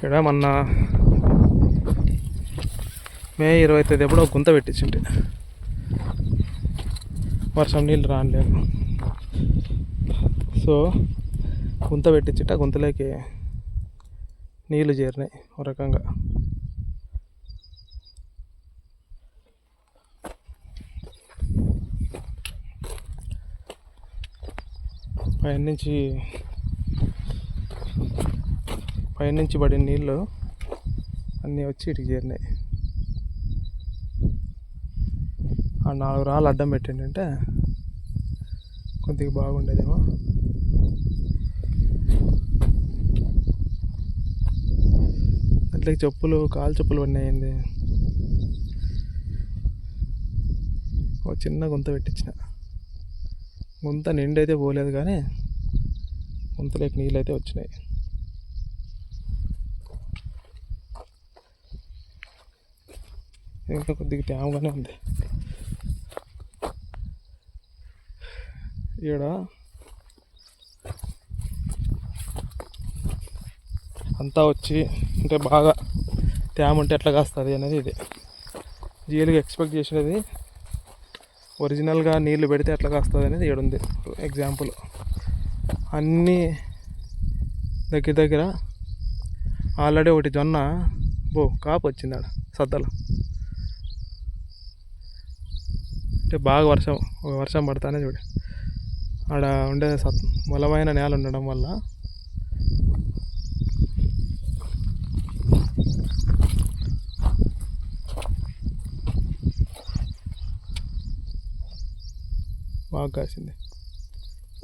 ఇక్కడ మొన్న మే 25 ఎప్పుడో గుంత పెట్టించింటి, వర్షం నీళ్ళు రానిలేదు. సో గుంత పెట్టించిట, గుంతలోకి నీళ్ళు చేరినాయి ఒక రకంగా. పైనుంచి పడిన నీళ్ళు అన్నీ వచ్చి ఇటుకి చేరినాయి. ఆ 4 రాళ్ళు అడ్డం పెట్టిండంటే కొద్దిగా బాగుండేదేమో. అట్లకి చెప్పులు, కాలు చెప్పులు పడినాయింది. ఒక చిన్న గుంత పెట్టించిన, గుంత నిండైతే పోలేదు కానీ గుంతలోకి నీళ్ళు అయితే వచ్చినాయి. ఇంకా కొద్దిగా తేమగానే ఉంది. ఈడ అంతా వచ్చి అంటే బాగా తేమ ఉంటే ఎట్లా కాస్తుంది అనేది ఇది రియల్గా ఎక్స్పెక్ట్ చేసినది. ఒరిజినల్గా నీళ్ళు పెడితే ఎట్లా కాస్తుంది అనేది ఈడుంది ఎగ్జాంపుల్. అన్నీ దగ్గర ఆల్రెడీ ఒకటి జొన్న కాపు వచ్చింది ఆడ సద్దలు. అంటే బాగా వర్షం పడతానే చూడు, ఆడ ఉండే బలమైన నేల ఉండడం వల్ల బాగా కాసింది.